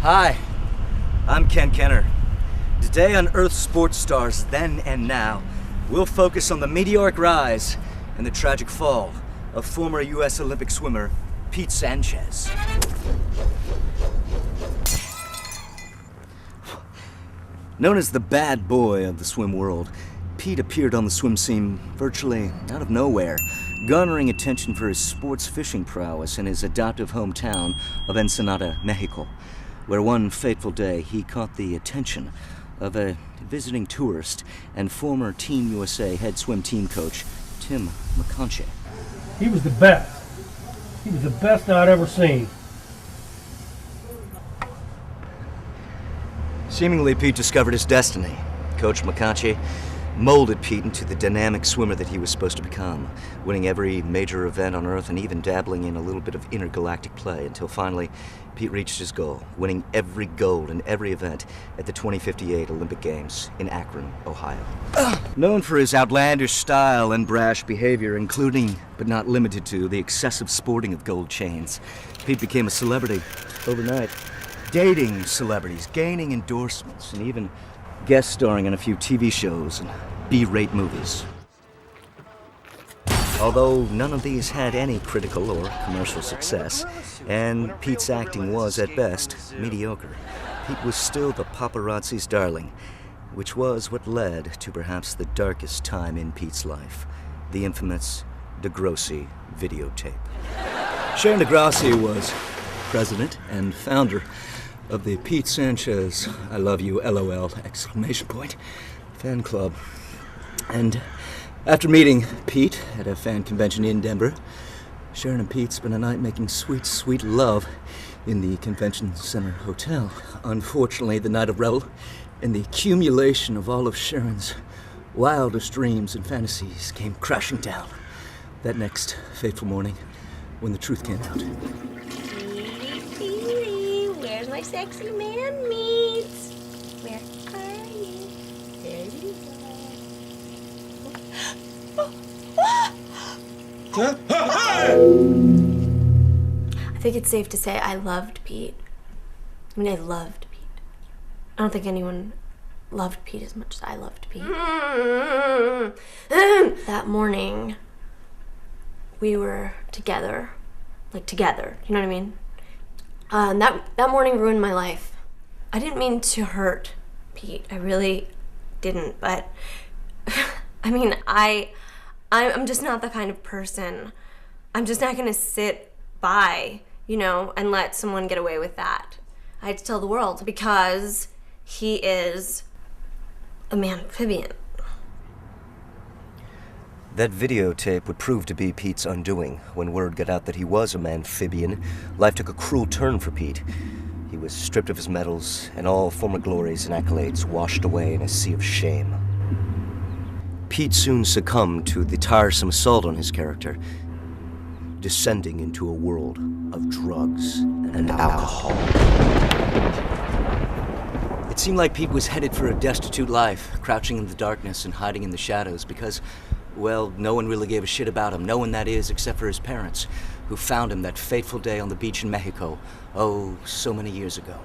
Hi, I'm Ken Kenner. Today on Earth Sports Stars Then and Now, we'll focus on the meteoric rise and the tragic fall of former U.S. Olympic swimmer Pete Sanchez. Known as the bad boy of the swim world, Pete appeared on the swim scene virtually out of nowhere, garnering attention for his sports fishing prowess in his adoptive hometown of Ensenada, Mexico, where one fateful day he caught the attention of a visiting tourist and former Team USA head swim team coach, Tim McConaughey. He was the best. He was the best I'd ever seen. Seemingly, Pete discovered his destiny. Coach McConaughey molded Pete into the dynamic swimmer that he was supposed to become, winning every major event on Earth and even dabbling in a little bit of intergalactic play until finally Pete reached his goal, winning every gold in every event at the 2058 Olympic Games in Akron, Ohio. Known for his outlandish style and brash behavior, including, but not limited to, the excessive sporting of gold chains, Pete became a celebrity overnight, dating celebrities, gaining endorsements, and even guest starring on a few TV shows and B-rate movies. Although none of these had any critical or commercial success, and Pete's acting was, at best, mediocre, Pete was still the paparazzi's darling, which was what led to perhaps the darkest time in Pete's life, the infamous DeGrossi videotape. Sharon DeGrossi was president and founder of the Pete Sanchez, I love you, LOL, exclamation point, fan club. And after meeting Pete at a fan convention in Denver, Sharon and Pete spent a night making sweet, sweet love in the convention center hotel. Unfortunately, the night of revel and the accumulation of all of Sharon's wildest dreams and fantasies came crashing down that next fateful morning when the truth came out. My sexy man meets. Where are you? There you go. I think it's safe to say I loved Pete. I mean, I loved Pete. I don't think anyone loved Pete as much as I loved Pete. That morning, we were together. Like, together. You know what I mean? That morning ruined my life. I didn't mean to hurt Pete. I really didn't. But I mean, I'm just not the kind of person. I'm just not gonna sit by, and let someone get away with that. I had to tell the world because he is a amphibian. That videotape would prove to be Pete's undoing. When word got out that he was a amphibian, life took a cruel turn for Pete. He was stripped of his medals, and all former glories and accolades washed away in a sea of shame. Pete soon succumbed to the tiresome assault on his character, descending into a world of drugs and alcohol. It seemed like Pete was headed for a destitute life, crouching in the darkness and hiding in the shadows because, well, no one really gave a shit about him. No one, that is, except for his parents, who found him that fateful day on the beach in Mexico, oh, so many years ago.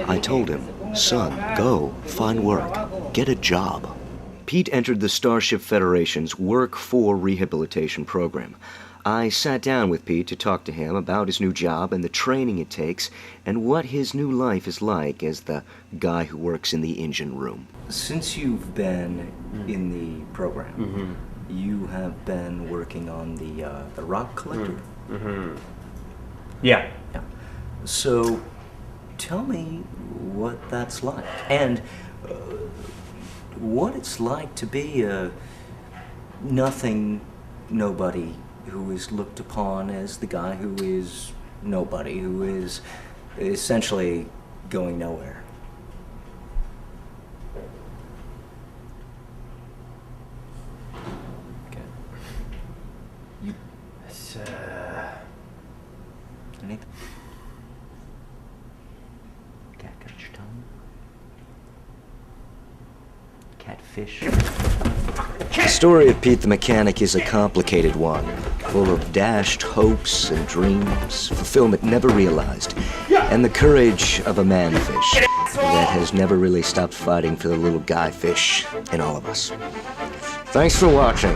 I told him, son, go, find work, get a job. Pete entered the Starship Federation's Work for Rehabilitation program. I sat down with Pete to talk to him about his new job and the training it takes and what his new life is like as the guy who works in the engine room. Since you've been in the program, you have been working on the rock collector? Yeah. So, tell me what that's like, and what it's like to be a nobody who is looked upon as the guy who is nobody, who is essentially going nowhere. Okay. It's, Anything? Cat got your tongue? Catfish? The story of Pete the Mechanic is a complicated one. full of dashed hopes and dreams, fulfillment never realized, and the courage of a man-fish that has never really stopped fighting for the little guy fish in all of us. Thanks for watching.